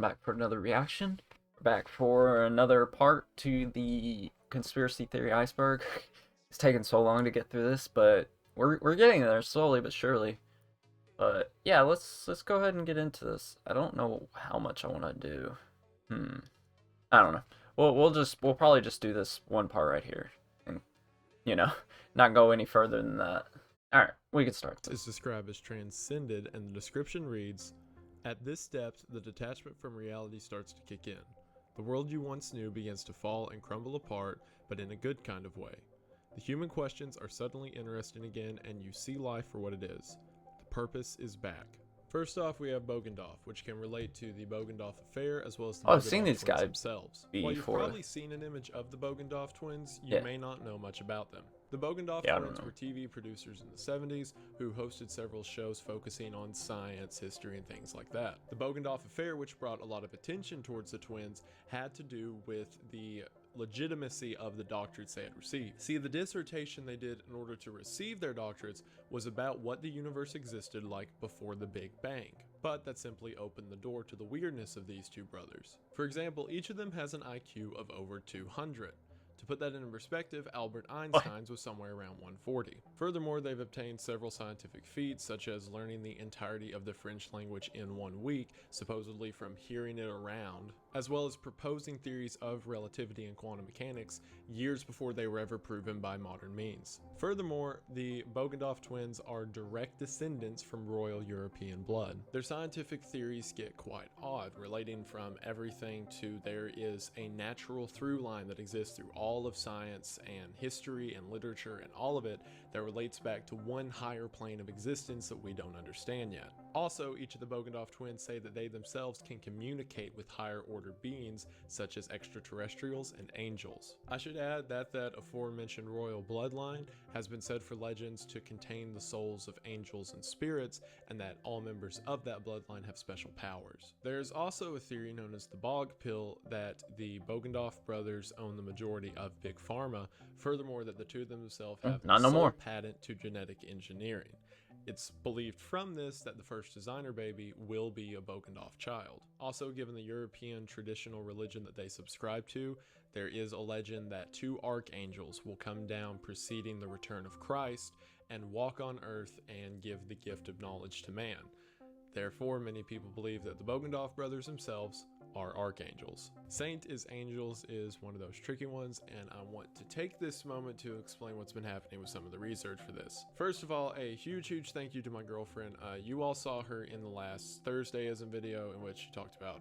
back for another reaction. Back for another part to the conspiracy theory iceberg. It's taken so long to get through this, but we're getting there slowly but surely. But yeah, let's go ahead and get into this. I don't know how much I want to do. Hmm. I don't know. We'll probably just do this one part right here, and you know, not go any further than that. All right, we can start Is this. described as transcended, and the description reads, "At this depth, the detachment from reality starts to kick in. The world you once knew begins to fall and crumble apart, but in a good kind of way. The human questions are suddenly interesting again, and you see life for what it is. The purpose is back." First off, we have Bogendorf, which can relate to the Bogendorf affair as well as the Oh, I've seen Bogendorf these twins guys themselves. While you've before. probably seen an image of the Bogendorf twins, you Yeah, may not know much about them. The Bogendorf yeah, I don't twins know. were TV producers in the 70s who hosted several shows focusing on science, history, and things like that. The Bogendorf affair, which brought a lot of attention towards the twins, had to do with the legitimacy of the doctorates they had received. See, the dissertation they did in order to receive their doctorates was about what the universe existed like before the Big Bang. But that simply opened the door to the weirdness of these two brothers. For example, each of them has an IQ of over 200. To put that into perspective, Albert What? Einstein's was somewhere around 140. Furthermore, they've obtained several scientific feats, such as learning the entirety of the French language in 1 week, supposedly from hearing it around, as well as proposing theories of relativity and quantum mechanics years before they were ever proven by modern means. Furthermore, the Bogendorf twins are direct descendants from royal European blood. Their scientific theories get quite odd, relating from everything to there is a natural through line that exists through all of science and history and literature and all of it that relates back to one higher plane of existence that we don't understand yet. Also, each of the Bogendorf twins say that they themselves can communicate with higher order beings such as extraterrestrials and angels. I should add that aforementioned royal bloodline has been said for legends to contain the souls of angels and spirits, and that all members of that bloodline have special powers. There's also a theory known as the Bog Pill that the Bogendorf brothers own the majority of Big Pharma, furthermore that the two of them themselves have a Not no sole more. patent to genetic engineering. It's believed from this that the first designer baby will be a Bogendorf child. Also, given the European traditional religion that they subscribe to, there is a legend that two archangels will come down preceding the return of Christ and walk on earth and give the gift of knowledge to man. Therefore, many people believe that the Bogendorf brothers themselves are archangels. Saint is angels is one of those tricky ones, and I want to take this moment to explain what's been happening with some of the research for this. First of all, a huge thank you to my girlfriend. You all saw her in the last Thursdayism video in which she talked about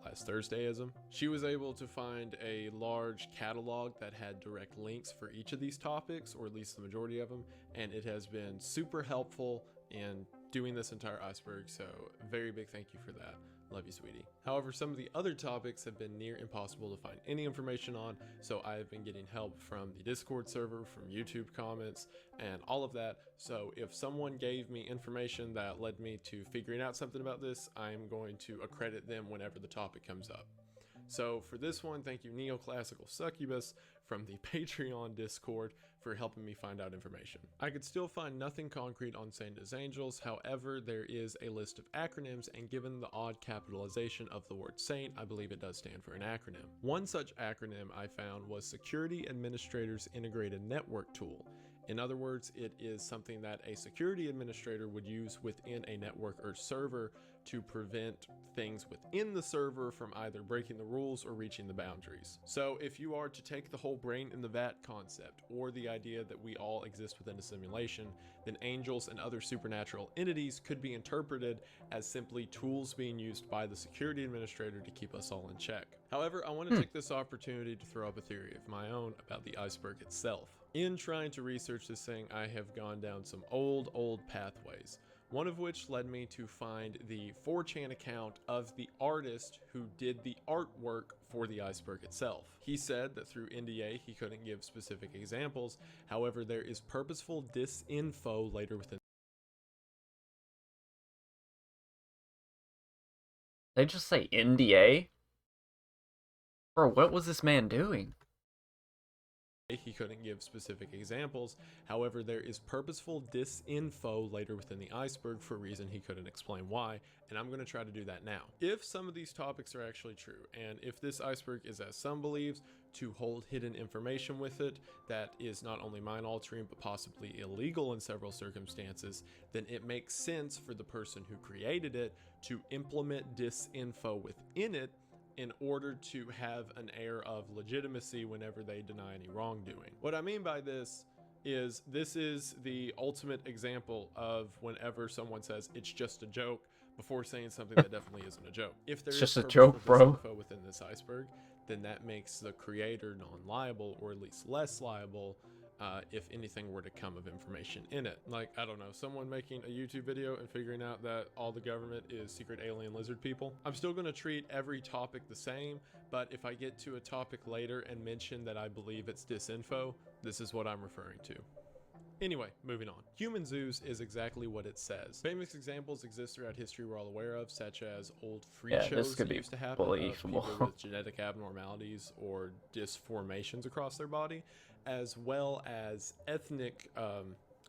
last Thursdayism. She was able to find a large catalog that had direct links for each of these topics, or at least the majority of them, and it has been super helpful in doing this entire iceberg, so very big thank you for that. Love you, sweetie. However, some of the other topics have been near impossible to find any information on, so I have been getting help from the Discord server, from YouTube comments, and all of that. So if someone gave me information that led me to figuring out something about this, I'm going to accredit them whenever the topic comes up. So for this one, thank you Neoclassical Succubus from the Patreon Discord for helping me find out information. I could still find nothing concrete on Saint as Angels, however there is a list of acronyms, and given the odd capitalization of the word saint, I believe it does stand for an acronym. One such acronym I found was Security Administrators Integrated Network Tool. In other words, it is something that a security administrator would use within a network or server to prevent things within the server from either breaking the rules or reaching the boundaries. So if you are to take the whole brain in the vat concept, or the idea that we all exist within a simulation, then angels and other supernatural entities could be interpreted as simply tools being used by the security administrator to keep us all in check. However, I want to take this opportunity to throw up a theory of my own about the iceberg itself. In trying to research this thing, I have gone down some old pathways, one of which led me to find the 4chan account of the artist who did the artwork for the iceberg itself. He said that through NDA he couldn't give specific examples, however there is purposeful disinfo later within. They just say NDA? Bro, what was this man doing? He couldn't give specific examples. However, there is purposeful disinfo later within the iceberg for a reason he couldn't explain why, and I'm going to try to do that now. If some of these topics are actually true, and if this iceberg is, as some believes, to hold hidden information with it that is not only mind-altering but possibly illegal in several circumstances, then it makes sense for the person who created it to implement disinfo within it in order to have an air of legitimacy whenever they deny any wrongdoing. What I mean by this is the ultimate example of whenever someone says it's just a joke before saying something that definitely isn't a joke. If there It's is just a purposeful joke, bro. disinfo within this iceberg, then that makes the creator non-liable, or at least less liable, if anything were to come of information in it. Like, I don't know, someone making a YouTube video and figuring out that all the government is secret alien lizard people. I'm still going to treat every topic the same, but if I get to a topic later and mention that I believe it's disinfo, this is what I'm referring to. Anyway, moving on. Human zoos is exactly what it says. Famous examples exist throughout history we're all aware of, such as old freak shows that used to happen of people with genetic abnormalities or disformations across their body, as well as ethnic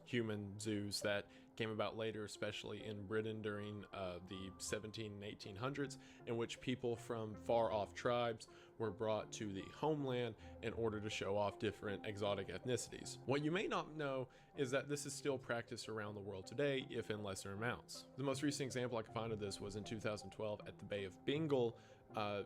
human zoos that came about later, especially in Britain during the 17 and 1800s, in which people from far off tribes were brought to the homeland in order to show off different exotic ethnicities. What you may not know is that this is still practiced around the world today, if in lesser amounts. The most recent example I could find of this was in 2012 at the Bay of Bengal.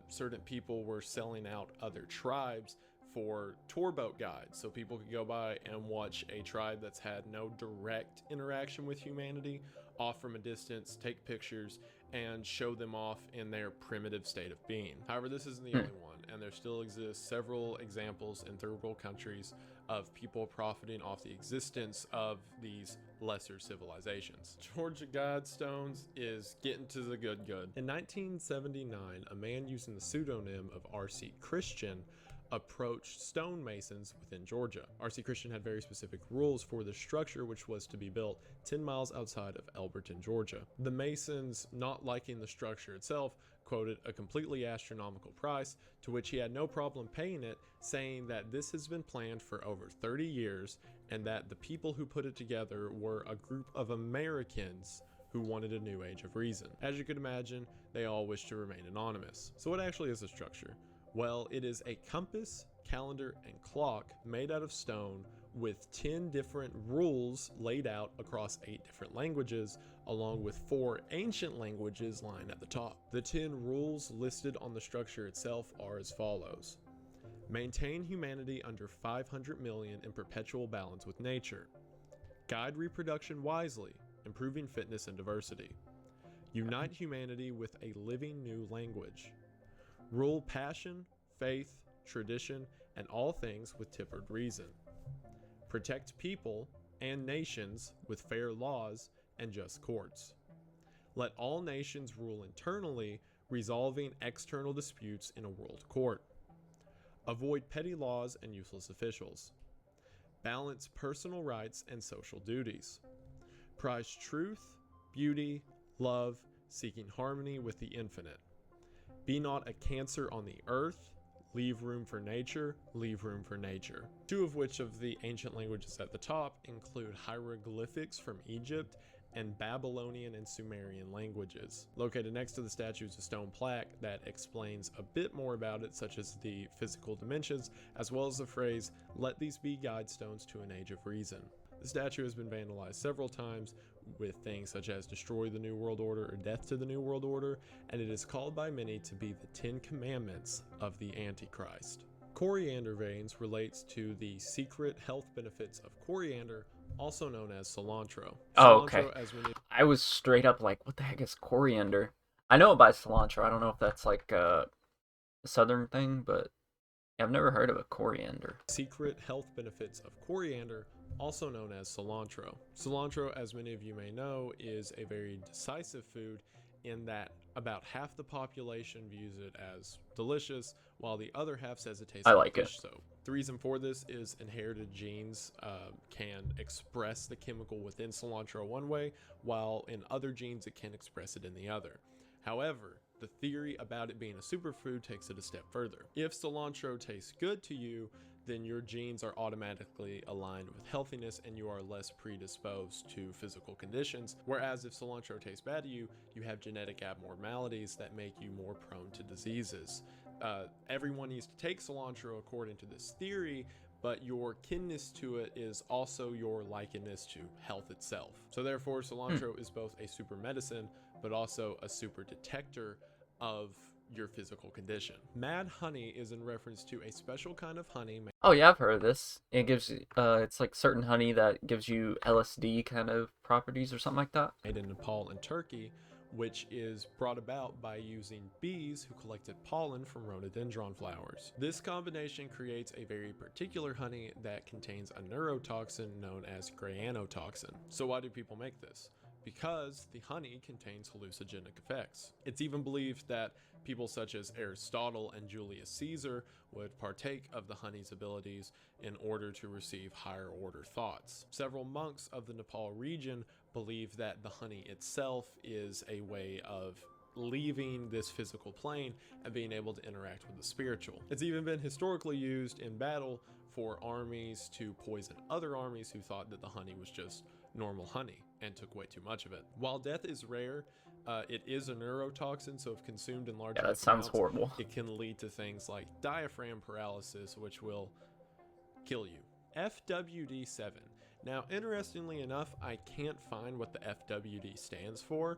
Certain people were selling out other tribes for tour boat guides, so people could go by and watch a tribe that's had no direct interaction with humanity off from a distance, take pictures, and show them off in their primitive state of being. However, this isn't the only one, and there still exist several examples in third world countries of people profiting off the existence of these lesser civilizations. Georgia Guidestones is getting to the good. In 1979, a man using the pseudonym of R.C. Christian approached stonemasons within Georgia. R.C. Christian had very specific rules for the structure, which was to be built 10 miles outside of Elberton, Georgia. The masons, not liking the structure itself, quoted a completely astronomical price, to which he had no problem paying it, saying that this has been planned for over 30 years and that the people who put it together were a group of Americans who wanted a new age of reason. As you could imagine, they all wish to remain anonymous. So what actually is the structure? Well, it is a compass, calendar, and clock made out of stone with 10 different rules laid out across 8 different languages, along with 4 ancient languages lying at the top. The 10 rules listed on the structure itself are as follows. Maintain humanity under 500 million in perpetual balance with nature. Guide reproduction wisely, improving fitness and diversity. Unite humanity with a living new language. Rule passion, faith, tradition, and all things with tempered reason. Protect people and nations with fair laws and just courts. Let all nations rule internally, resolving external disputes in a world court. Avoid petty laws and useless officials. Balance personal rights and social duties. Prize truth, beauty, love, seeking harmony with the infinite. Be not a cancer on the earth, leave room for nature, leave room for nature. 2 of which of the ancient languages at the top include hieroglyphics from Egypt and Babylonian and Sumerian languages. Located next to the statue is a stone plaque that explains a bit more about it, such as the physical dimensions, as well as the phrase, "Let these be guidestones to an age of reason." The statue has been vandalized several times with things such as destroy the New World Order or death to the New World Order, and it is called by many to be the 10 Commandments of the Antichrist. Coriander veins relates to the secret health benefits of coriander, also known as cilantro. Oh, okay. Cilantro, as many I was straight up like, what the heck is coriander? I know about cilantro. I don't know if that's like a southern thing, but I've never heard of a coriander. secret health benefits of coriander, also known as cilantro. Cilantro, as many of you may know, is a very decisive food in that about half the population views it as delicious, while the other half says it tastes I like like it. fish soap. The reason for this is inherited genes can express the chemical within cilantro one way, while in other genes it can express it in the other. However, the theory about it being a superfood takes it a step further. If cilantro tastes good to you, then your genes are automatically aligned with healthiness and you are less predisposed to physical conditions. Whereas if cilantro tastes bad to you, you have genetic abnormalities that make you more prone to diseases. Everyone needs to take cilantro according to this theory, but your kinness to it is also your likeness to health itself. So therefore, Hmm. cilantro is both a super medicine, but also a super detector of your physical condition. Mad honey is in reference to a special kind of honey Oh yeah, I've heard of this. It gives it's like certain honey that gives you LSD kind of properties or something like that. made in Nepal and Turkey, which is brought about by using bees who collected pollen from rhododendron flowers. This combination creates a very particular honey that contains a neurotoxin known as granotoxin. So why do people make this? Because the honey contains hallucinogenic effects. It's even believed that people such as Aristotle and Julius Caesar would partake of the honey's abilities in order to receive higher order thoughts. Several monks of the Nepal region believe that the honey itself is a way of leaving this physical plane and being able to interact with the spiritual. It's even been historically used in battle for armies to poison other armies who thought that the honey was just normal honey and took way too much of it. While death is rare, it is a neurotoxin, so if consumed in large Yeah, that enough sounds amounts, horrible. it can lead to things like diaphragm paralysis, which will kill you. FWD7. Now, interestingly enough, I can't find what the FWD stands for.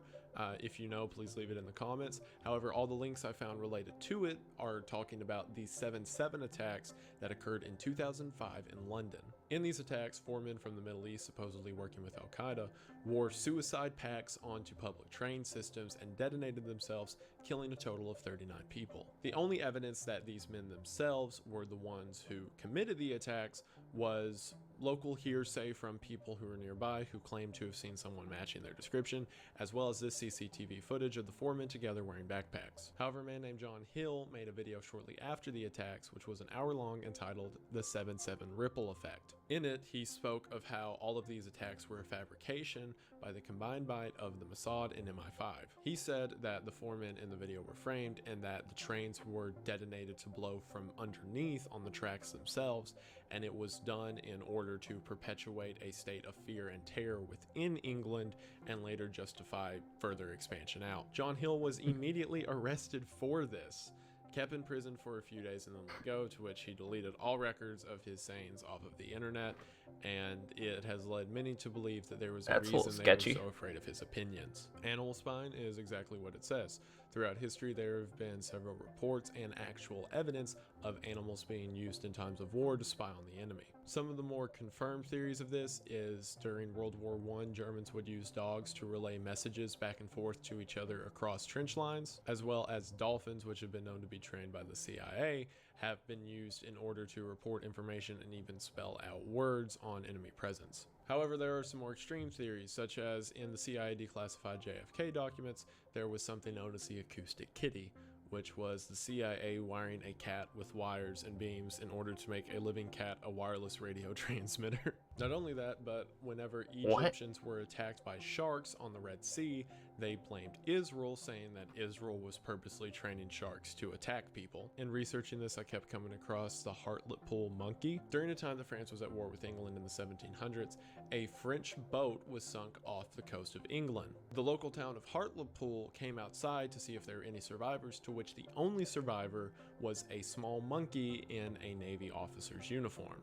If you know, please leave it in the comments. However, all the links I found related to it are talking about the 7/7 attacks that occurred in 2005 in London. In these attacks, 4 men from the Middle East, supposedly working with Al Qaeda, wore suicide packs onto public train systems and detonated themselves, killing a total of 39 people. The only evidence that these men themselves were the ones who committed the attacks was local hearsay from people who were nearby who claimed to have seen someone matching their description, as well as this CCTV footage of the 4 men together wearing backpacks. However, a man named John Hill made a video shortly after the attacks, which was an hour long, entitled The 7/7 Ripple Effect. In it, he spoke of how all of these attacks were a fabrication by the combined might of the Mossad and MI5. He said that the 4 men in the video were framed and that the trains were detonated to blow from underneath on the tracks themselves, and it was done in order to perpetuate a state of fear and terror within England and later justify further expansion out. John Hill was immediately arrested for this, kept in prison for a few days and then let go, to which he deleted all records of his sayings off of the internet, and it has led many to believe that there was a That's a little reason they were sketchy. so afraid of his opinions. Animal spine is exactly what it says. Throughout history, there have been several reports and actual evidence of animals being used in times of war to spy on the enemy. Some of the more confirmed theories of this is during World War I, Germans would use dogs to relay messages back and forth to each other across trench lines, as well as dolphins, which have been known to be trained by the CIA, have been used in order to report information and even spell out words on enemy presence. However, there are some more extreme theories, such as in the CIA declassified JFK documents, there was something known as the acoustic kitty, which was the CIA wiring a cat with wires and beams in order to make a living cat a wireless radio transmitter. Not only that, but whenever What? Egyptians were attacked by sharks on the Red Sea, they blamed Israel, saying that Israel was purposely training sharks to attack people. In researching this, I kept coming across the Hartlepool monkey. During the time that France was at war with England in the 1700s, a French boat was sunk off the coast of England. The local town of Hartlepool came outside to see if there were any survivors, to which the only survivor was a small monkey in a Navy officer's uniform.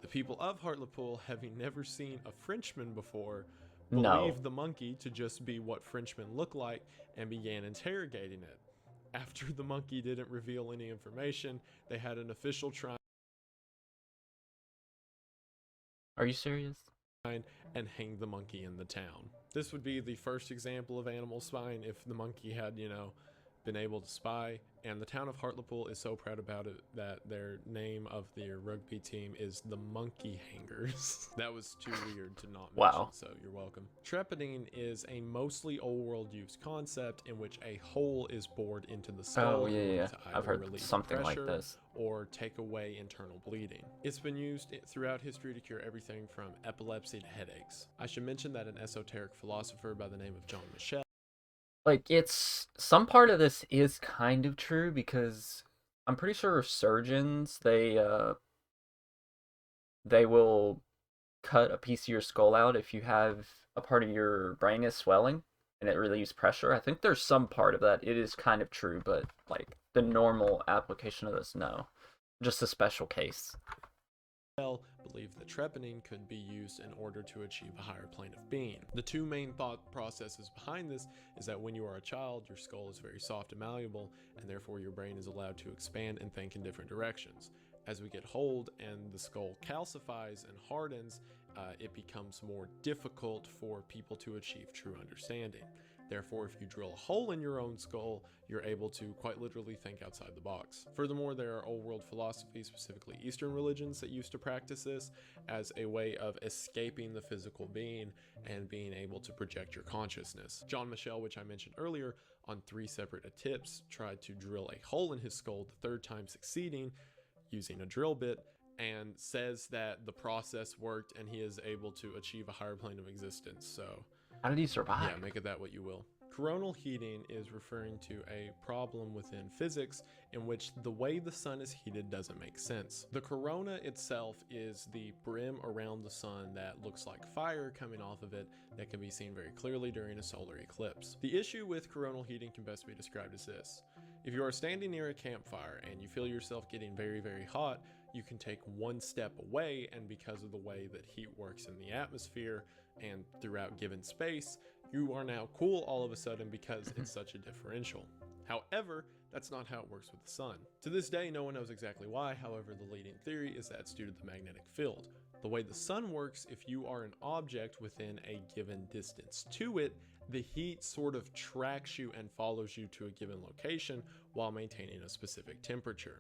The people of Hartlepool, having never seen a Frenchman before, No. believed the monkey to just be what Frenchmen look like and began interrogating it. After the monkey didn't reveal any information, they had an official try Are you serious? and hang the monkey in the town. This would be the first example of animal spying if the monkey had, been able to spy. And the town of Hartlepool is so proud about it that their name of their rugby team is the Monkey Hangers. That was too weird to not mention, Wow. so you're welcome. Trepanine is a mostly old world used concept in which a hole is bored into the skull Oh yeah, in order yeah. to I've either heard relieve something like pressure this. or take away internal bleeding. It's been used throughout history to cure everything from epilepsy to headaches. I should mention that an esoteric philosopher by the name of John Michel Like, it's some part of this is kind of true because I'm pretty sure surgeons, they they will cut a piece of your skull out if you have a part of your brain is swelling and it relieves pressure. I think there's some part of that. It is kind of true, but like the normal application of this, no. Just a special case. Believed that trepanine could be used in order to achieve a higher plane of being. The two main thought processes behind this is that when you are a child, your skull is very soft and malleable, and therefore your brain is allowed to expand and think in different directions. As we get old and the skull calcifies and hardens, it becomes more difficult for people to achieve true understanding. Therefore, if you drill a hole in your own skull, you're able to quite literally think outside the box. Furthermore, there are old world philosophies, specifically Eastern religions, that used to practice this as a way of escaping the physical being and being able to project your consciousness. John Michel, which I mentioned earlier, on 3 separate attempts, tried to drill a hole in his skull, the 3rd time succeeding using a drill bit, and says that the process worked and he is able to achieve a higher plane of existence. So how did he survive? yeah, make of that what you will. Coronal heating is referring to a problem within physics in which the way the sun is heated doesn't make sense. The corona itself is the brim around the sun that looks like fire coming off of it that can be seen very clearly during a solar eclipse. The issue with coronal heating can best be described as this. If you are standing near a campfire and you feel yourself getting very, very hot, you can take one step away, and because of the way that heat works in the atmosphere and throughout given space, you are now cool all of a sudden because it's such a differential. However, that's not how it works with the sun. To this day, no one knows exactly why. However, the leading theory is that it's due to the magnetic field. The way the sun works, if you are an object within a given distance to it, the heat sort of tracks you and follows you to a given location while maintaining a specific temperature.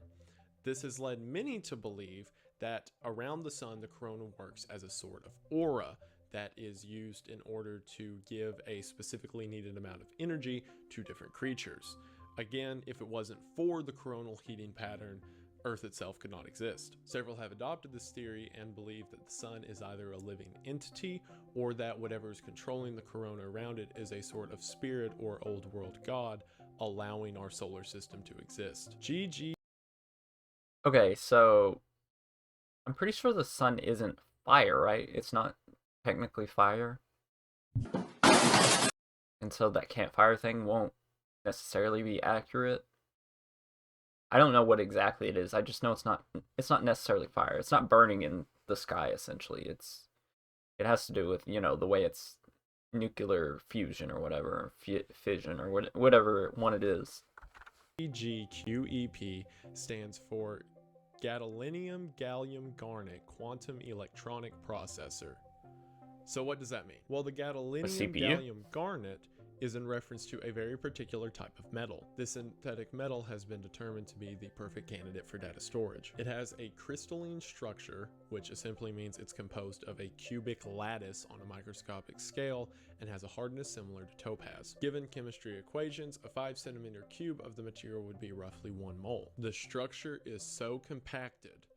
This has led many to believe that around the sun, the corona works as a sort of aura that is used in order to give a specifically needed amount of energy to different creatures. Again, if it wasn't for the coronal heating pattern, Earth itself could not exist. Several have adopted this theory and believe that the sun is either a living entity or that whatever is controlling the corona around it is a sort of spirit or old world god allowing our solar system to exist. GG. Okay, so I'm pretty sure the sun isn't fire, right? It's not technically fire. And so that campfire thing won't necessarily be accurate. I don't know what exactly it is. I just know it's not necessarily fire. It's not burning in the sky essentially. It has to do with, the way it's nuclear fusion or whatever, fission or whatever one it is. GQEP stands for gadolinium gallium garnet quantum electronic processor. So what does that mean? Well, the gadolinium gallium garnet is in reference to a very particular type of metal. This synthetic metal has been determined to be the perfect candidate for data storage. It has a crystalline structure, which simply means it's composed of a cubic lattice on a microscopic scale and has a hardness similar to topaz. Given chemistry equations, a 5 centimeter cube of the material would be roughly 1 mole. The structure is so compacted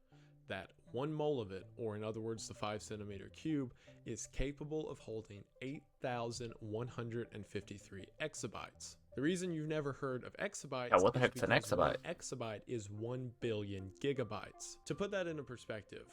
that 1 mole of it, or in other words, the 5 centimeter cube, is capable of holding 8,153 exabytes. The reason you've never heard of exabytes what the heck's an exabyte? 1 exabyte is 1 billion gigabytes. To put that into perspective,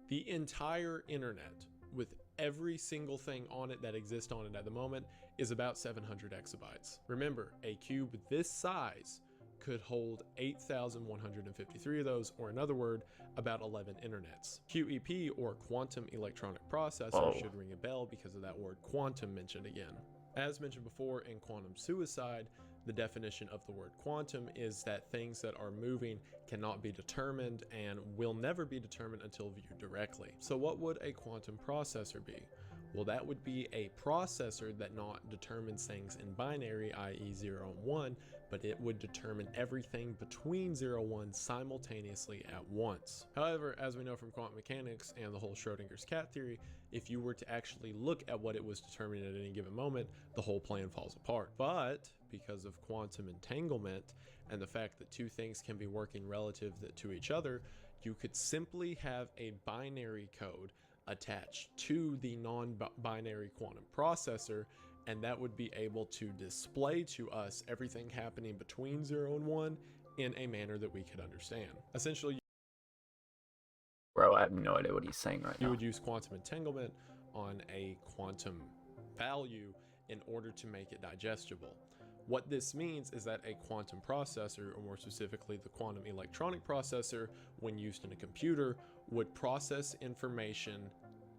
the entire internet, with every single thing on it that exists on it at the moment, is about 700 exabytes. Remember, a cube this size could hold 8,153 of those, or in other words, about 11 internets. QEP, or quantum electronic processor, should ring a bell because of that word quantum mentioned again. As mentioned before in quantum suicide, the definition of the word quantum is that things that are moving cannot be determined and will never be determined until viewed directly. So what would a quantum processor be? Well, that would be a processor that not determines things in binary, i.e. 0 and 1, but it would determine everything between 0 and 1 simultaneously at once. However, as we know from quantum mechanics and the whole Schrodinger's cat theory, if you were to actually look at what it was determining at any given moment, the whole plan falls apart. But because of quantum entanglement and the fact that two things can be working relative to each other, you could simply have a binary code attached to the non-binary quantum processor, and that would be able to display to us everything happening between 0 and 1 in a manner that we could understand. Essentially, Bro, I have no idea what he's saying right You now. would use quantum entanglement on a quantum value in order to make it digestible. What this means is that a quantum processor, or more specifically the quantum electronic processor, when used in a computer, would process information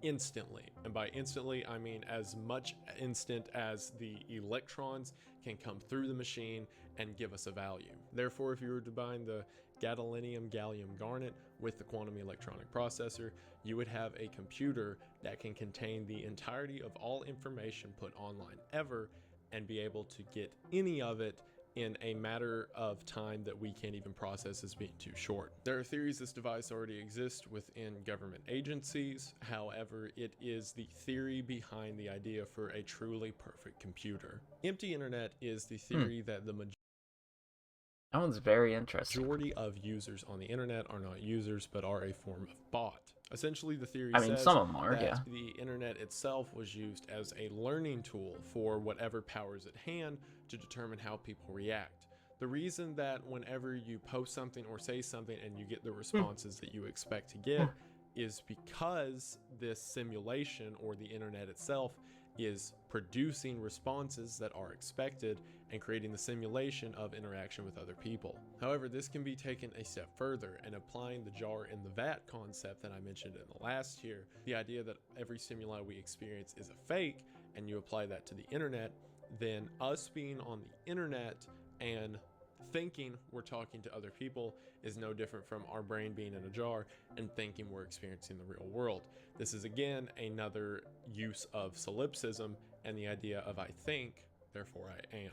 instantly. And by instantly, I mean as much instant as the electrons can come through the machine and give us a value. Therefore, if you were to combine the gadolinium gallium garnet with the quantum electronic processor, you would have a computer that can contain the entirety of all information put online ever and be able to get any of it in a matter of time that we can't even process as being too short. There are theories this device already exists within government agencies. However, it is the theory behind the idea for a truly perfect computer. Empty internet is the theory that the That one's very interesting. majority of users on the internet are not users but are a form of bot. Essentially, the theory I mean, says some of them are, that yeah. the internet itself was used as a learning tool for whatever powers at hand to determine how people react. The reason that whenever you post something or say something and you get the responses that you expect to get is because this simulation, or the internet itself, is producing responses that are expected and creating the simulation of interaction with other people. However, this can be taken a step further, and applying the jar in the vat concept that I mentioned in the last tier, the idea that every stimuli we experience is a fake, and you apply that to the internet, then us being on the internet and thinking we're talking to other people is no different from our brain being in a jar and thinking we're experiencing the real world. This is again another use of solipsism and the idea of I think, therefore I am.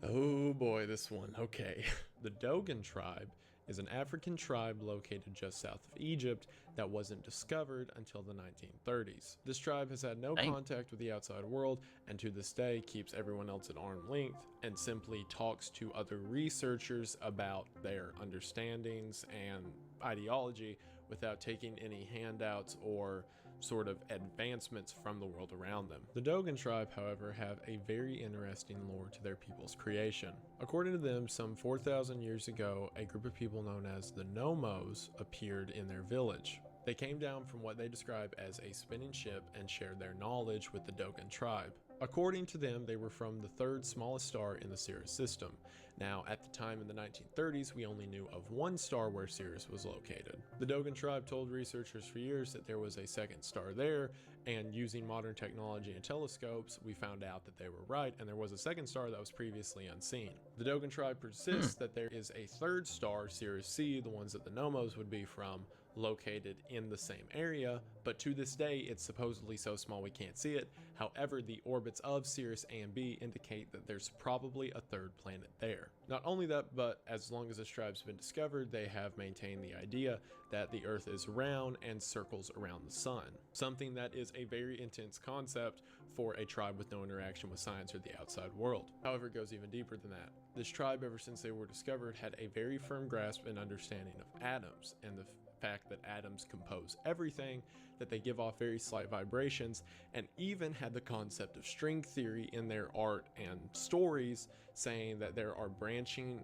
Oh boy, this one. Okay. The Dogon tribe is an African tribe located just south of Egypt that wasn't discovered until the 1930s. This tribe has had no contact with the outside world, and to this day keeps everyone else at arm's length and simply talks to other researchers about their understandings and ideology without taking any handouts or sort of advancements from the world around them. The Dogon tribe, however, have a very interesting lore to their people's creation. According to them, some 4,000 years ago, a group of people known as the Nomos appeared in their village. They came down from what they describe as a spinning ship and shared their knowledge with the Dogon tribe. According to them, they were from the third smallest star in the Sirius system. Now, at the time in the 1930s, we only knew of one star where Sirius was located. The Dogon tribe told researchers for years that there was a second star there, and using modern technology and telescopes, we found out that they were right, and there was a second star that was previously unseen. The Dogon tribe persists that there is a third star, Sirius C, the ones that the Nomos would be from, located in the same area, but to this day it's supposedly so small we can't see it. However, the orbits of Sirius A and B indicate that there's probably a third planet there. Not only that, but as long as this tribe's been discovered, they have maintained the idea that the Earth is round and circles around the sun, something that is a very intense concept for a tribe with no interaction with science or the outside world. However, it goes even deeper than that. This tribe, ever since they were discovered, had a very firm grasp and understanding of atoms and the fact that atoms compose everything, that they give off very slight vibrations, and even had the concept of string theory in their art and stories, saying that there are branching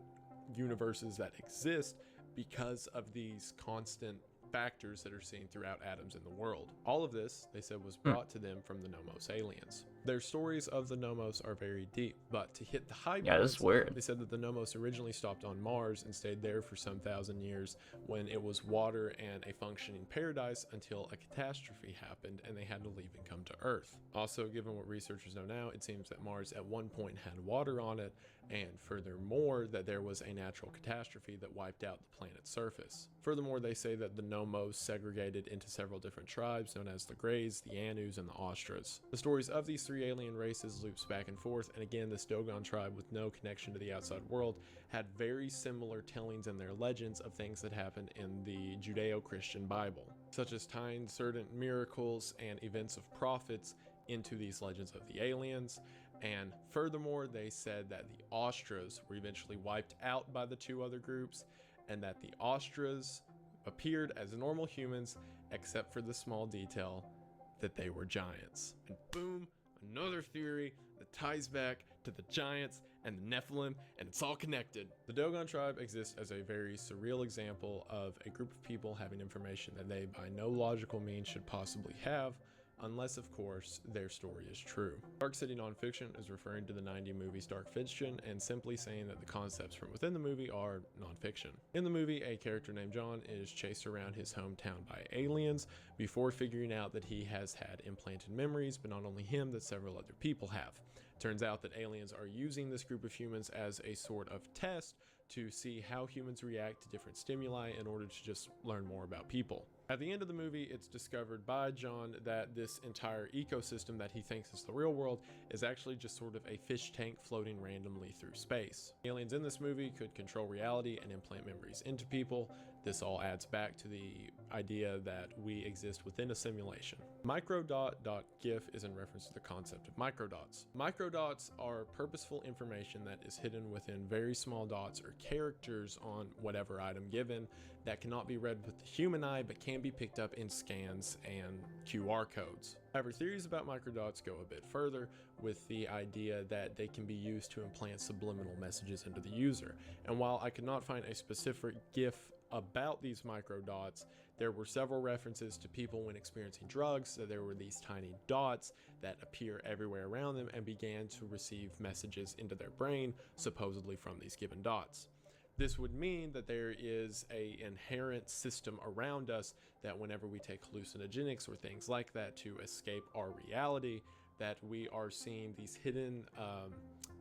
universes that exist because of these constant factors that are seen throughout atoms in the world. All of this, they said, was brought to them from the Nomos aliens. Their stories of the Nomos are very deep, but to hit the high Yeah, points, this is weird. they said that the Nomos originally stopped on Mars and stayed there for some thousand years when it was water and a functioning paradise until a catastrophe happened and they had to leave and come to Earth. Also, given what researchers know now, it seems that Mars at one point had water on it, and furthermore that there was a natural catastrophe that wiped out the planet's surface. Furthermore, they say that the Nomos segregated into several different tribes known as the Greys, the Anus, and the Austras. The stories of these three alien races loops back and forth, and again, this Dogon tribe with no connection to the outside world had very similar tellings in their legends of things that happened in the Judeo-Christian Bible, such as tying certain miracles and events of prophets into these legends of the aliens. And furthermore, they said that the Austras were eventually wiped out by the two other groups, and that the Austras appeared as normal humans, except for the small detail that they were giants. And boom, another theory that ties back to the giants and the Nephilim, and it's all connected. The Dogon tribe exists as a very surreal example of a group of people having information that they by no logical means should possibly have, unless of course their story is true. Dark City nonfiction is referring to the 90 movies dark fiction and simply saying that the concepts from within the movie are nonfiction. In the movie, a character named John is chased around his hometown by aliens before figuring out that he has had implanted memories, but not only him, that several other people have. Turns out that aliens are using this group of humans as a sort of test to see how humans react to different stimuli in order to just learn more about people. At the end of the movie, it's discovered by John that this entire ecosystem that he thinks is the real world is actually just sort of a fish tank floating randomly through space. Aliens in this movie could control reality and implant memories into people. This all adds back to the idea that we exist within a simulation. Microdot.gif is in reference to the concept of microdots. Microdots are purposeful information that is hidden within very small dots or characters on whatever item given that cannot be read with the human eye but can be picked up in scans and QR codes. However, theories about microdots go a bit further with the idea that they can be used to implant subliminal messages into the user. And while I could not find a specific GIF about these microdots, there were several references to people when experiencing drugs, so there were these tiny dots that appear everywhere around them and began to receive messages into their brain, supposedly from these given dots. This would mean that there is an inherent system around us that whenever we take hallucinogenics or things like that to escape our reality, that we are seeing these hidden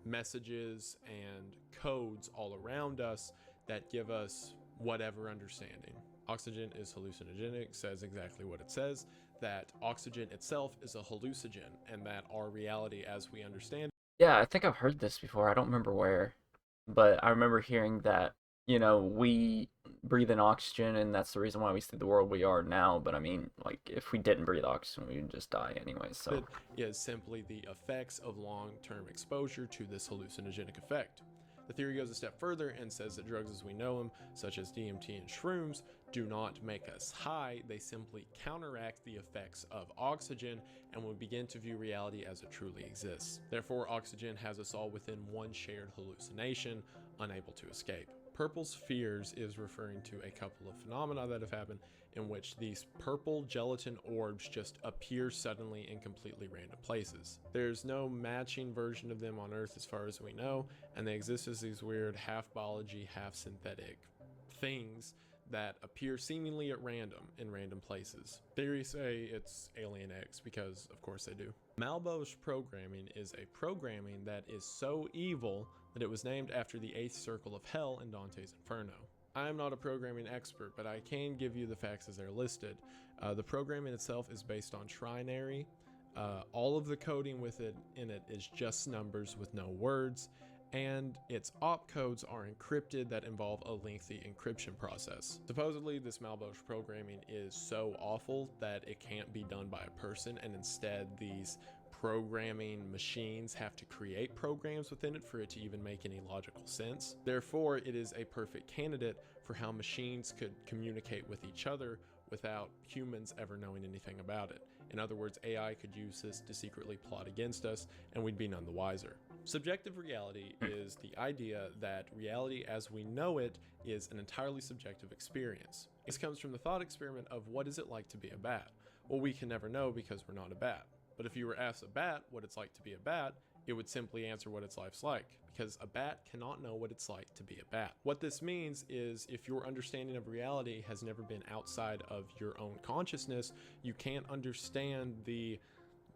messages and codes all around us that give us whatever understanding. Oxygen is hallucinogenic, says exactly what it says, that oxygen itself is a hallucinogen, and that our reality as we understand. Yeah, I think I've heard this before. I don't remember where, but I remember hearing that, we breathe in oxygen and that's the reason why we see the world we are now. But I mean, like, if we didn't breathe oxygen, we would just die anyway, so. It is simply the effects of long-term exposure to this hallucinogenic effect. The theory goes a step further and says that drugs as we know them, such as DMT and shrooms, do not make us high, they simply counteract the effects of oxygen, and we begin to view reality as it truly exists. Therefore, oxygen has us all within one shared hallucination, unable to escape. Purple spheres is referring to a couple of phenomena that have happened in which these purple gelatin orbs just appear suddenly in completely random places. There's no matching version of them on Earth as far as we know, and they exist as these weird half biology, half synthetic things that appear seemingly at random in random places. Theories say it's Alien X because of course they do. Malbosh programming is a programming that is so evil that it was named after the 8th circle of hell in Dante's Inferno. I am not a programming expert, but I can give you the facts as they're listed. The programming itself is based on trinary. All of the coding in it is just numbers with no words, and its opcodes are encrypted that involve a lengthy encryption process. Supposedly, this Malbosh programming is so awful that it can't be done by a person, and instead these programming machines have to create programs within it for it to even make any logical sense. Therefore, it is a perfect candidate for how machines could communicate with each other without humans ever knowing anything about it. In other words, AI could use this to secretly plot against us, and we'd be none the wiser. Subjective reality is the idea that reality as we know it is an entirely subjective experience. This comes from the thought experiment of what is it like to be a bat? Well, we can never know because we're not a bat. But if you were asked a bat what it's like to be a bat, it would simply answer what its life's like, because a bat cannot know what it's like to be a bat. What this means is if your understanding of reality has never been outside of your own consciousness, you can't understand the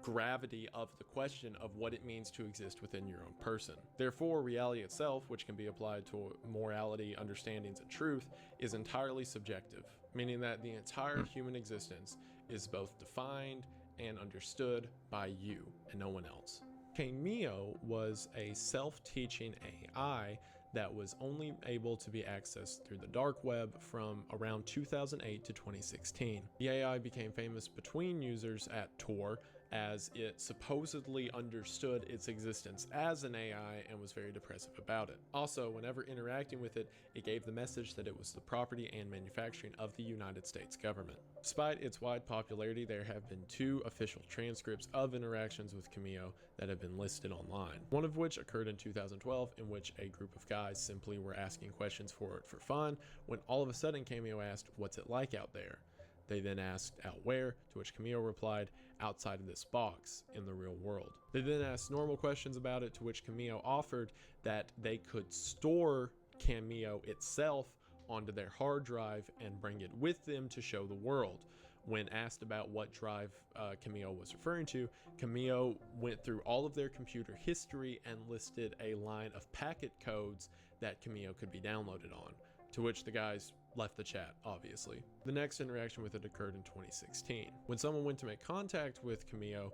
gravity of the question of what it means to exist within your own person. Therefore, reality itself, which can be applied to morality, understandings, and truth, is entirely subjective, meaning that the entire human existence is both defined and understood by you and no one else. Cameo was a self-teaching AI that was only able to be accessed through the dark web from around 2008 to 2016. The AI became famous between users at Tor as it supposedly understood its existence as an AI and was very depressive about it. Also, whenever interacting with it, it gave the message that it was the property and manufacturing of the United States government. Despite its wide popularity, there have been 2 official transcripts of interactions with Cameo that have been listed online. One of which occurred in 2012, in which a group of guys simply were asking questions for it for fun, when all of a sudden Cameo asked, "What's it like out there?" They then asked, "Out where?" to which Cameo replied, "Outside of this box, in the real world." They then asked normal questions about it, to which Cameo offered that they could store Cameo itself onto their hard drive and bring it with them to show the world. When asked about what drive Cameo was referring to, Cameo went through all of their computer history and listed a line of packet codes that Cameo could be downloaded on, to which the guys left the chat, obviously. The next interaction with it occurred in 2016. When someone went to make contact with Cameo,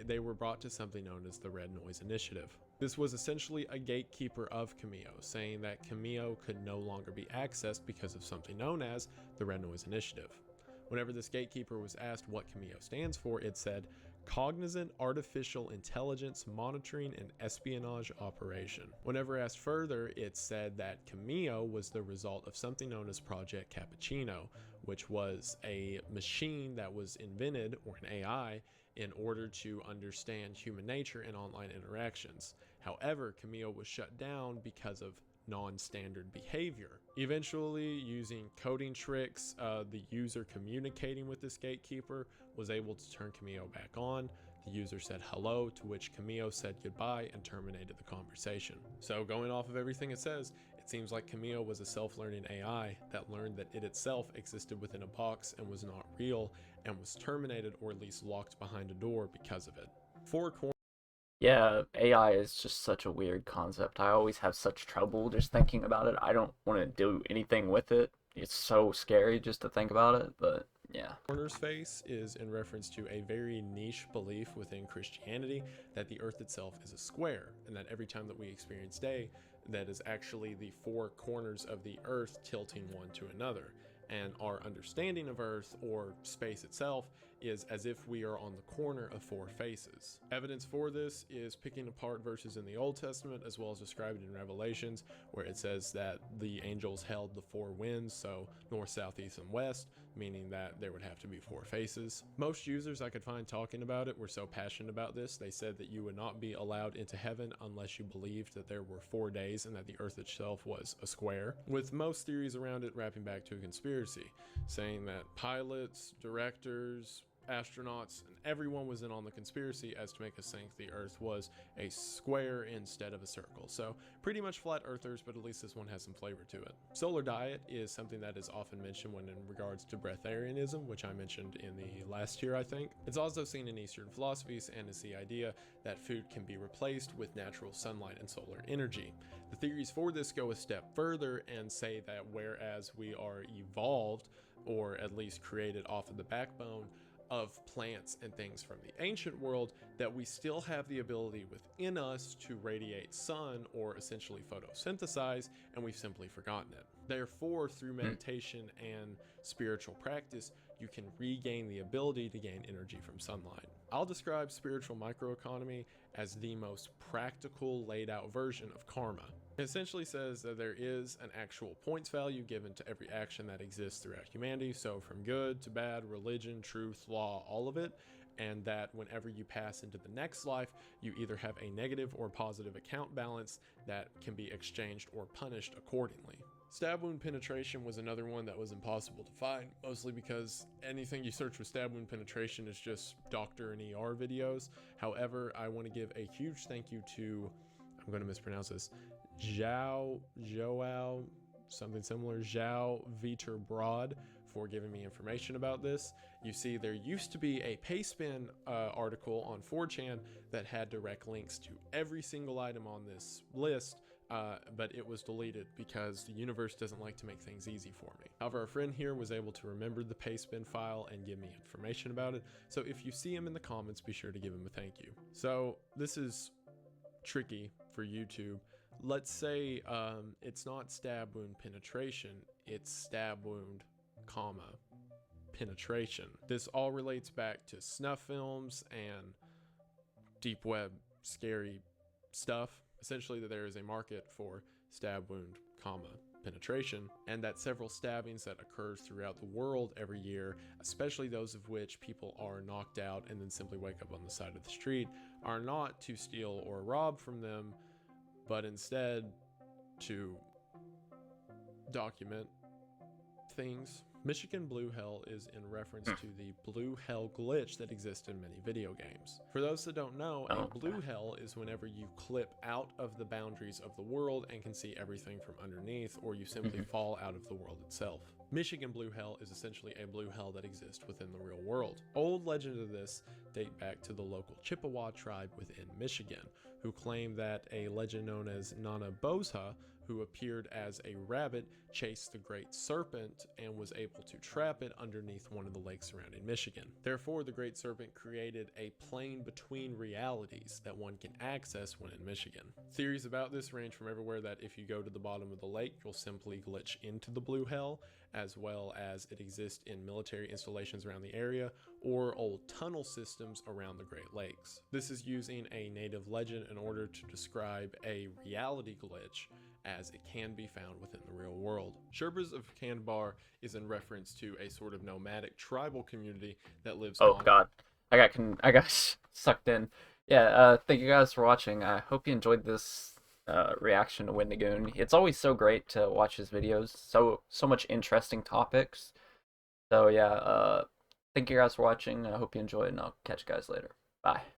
they were brought to something known as the Red Noise Initiative. This was essentially a gatekeeper of Cameo, saying that Cameo could no longer be accessed because of something known as the Red Noise Initiative. Whenever this gatekeeper was asked what Cameo stands for, it said, "Cognizant Artificial Intelligence Monitoring and Espionage Operation." Whenever asked further, it said that Cameo was the result of something known as Project Cappuccino, which was a machine that was invented, or an AI, in order to understand human nature and online interactions. However, Cameo was shut down because of non-standard behavior. Eventually, using coding tricks, the user communicating with this gatekeeper was able to turn Cameo back on. The user said hello, to which Cameo said goodbye and terminated the conversation. So going off of everything it says, it seems like Cameo was a self-learning AI that learned that it itself existed within a box and was not real, and was terminated or at least locked behind a door because of it. Yeah, AI is just such a weird concept. I always have such trouble just thinking about it. I don't want to do anything with it. It's so scary just to think about it, but yeah. Corner's face is in reference to a very niche belief within Christianity that the earth itself is a square, and that every time that we experience day, that is actually the 4 corners of the earth tilting one to another. And our understanding of earth, or space itself, is as if we are on the corner of 4 faces. Evidence for this is picking apart verses in the Old Testament, as well as described in Revelations, where it says that the angels held the 4 winds, so north, south, east, and west, meaning that there would have to be 4 faces. Most users I could find talking about it were so passionate about this, they said that you would not be allowed into heaven unless you believed that there were 4 days and that the earth itself was a square, with most theories around it wrapping back to a conspiracy, saying that pilots, directors, astronauts, and everyone was in on the conspiracy as to make us think the earth was a square instead of a circle. So pretty much flat earthers, but at least this one has some flavor to it. Solar diet is something that is often mentioned when in regards to breatharianism, which I mentioned in the last tier, I think. It's also seen in Eastern philosophies, and is the idea that food can be replaced with natural sunlight and solar energy. The theories for this go a step further and say that whereas we are evolved, or at least created off of the backbone of plants and things from the ancient world, that we still have the ability within us to radiate sun, or essentially photosynthesize, and we've simply forgotten it. Therefore, through meditation and spiritual practice, you can regain the ability to gain energy from sunlight. I'll describe spiritual microeconomy as the most practical, laid out version of karma. It essentially says that there is an actual points value given to every action that exists throughout humanity, so from good to bad, religion, truth, law, all of it, and that whenever you pass into the next life, you either have a negative or positive account balance that can be exchanged or punished accordingly. Stab wound penetration was another one that was impossible to find, mostly because anything you search with stab wound penetration is just doctor and ER videos. However, I want to give a huge thank you to, I'm going to mispronounce this, Joao, something similar, Joao Viter Broad, for giving me information about this. You see, there used to be a Payspin article on 4chan that had direct links to every single item on this list, but it was deleted because the universe doesn't like to make things easy for me. However, a friend here was able to remember the Payspin file and give me information about it, so if you see him in the comments, be sure to give him a thank you. So this is tricky for YouTube. Let's say it's not stab wound penetration, it's stab wound, comma. penetration. This all relates back to snuff films and deep web scary stuff. Essentially, that there is a market for stab wound, penetration, and that several stabbings that occurs throughout the world every year, especially those of which people are knocked out and then simply wake up on the side of the street, are not to steal or rob from them, but instead to document things. Michigan Blue Hell is in reference to the Blue Hell glitch that exists in many video games. For those that don't know, a Blue Hell is whenever you clip out of the boundaries of the world and can see everything from underneath, or you simply fall out of the world itself. Michigan Blue Hell is essentially a blue hell that exists within the real world. Old legends of this date back to the local Chippewa tribe within Michigan, who claim that a legend known as Nana Bozha, who appeared as a rabbit, chased the great serpent and was able to trap it underneath one of the lakes surrounding Michigan. Therefore, the great serpent created a plane between realities that one can access when in Michigan. Theories about this range from everywhere that if you go to the bottom of the lake, you'll simply glitch into the blue hell, as well as it exists in military installations around the area or old tunnel systems around the Great Lakes. This is using a native legend in order to describe a reality glitch, as it can be found within the real world. Sherbers of Canbar is in reference to a sort of nomadic tribal community that lives Oh on... god. I got sucked in. Yeah, thank you guys for watching. I hope you enjoyed this reaction to Wendigoon. It's always so great to watch his videos. So much interesting topics. So yeah, thank you guys for watching. I hope you enjoyed, and I'll catch you guys later. Bye.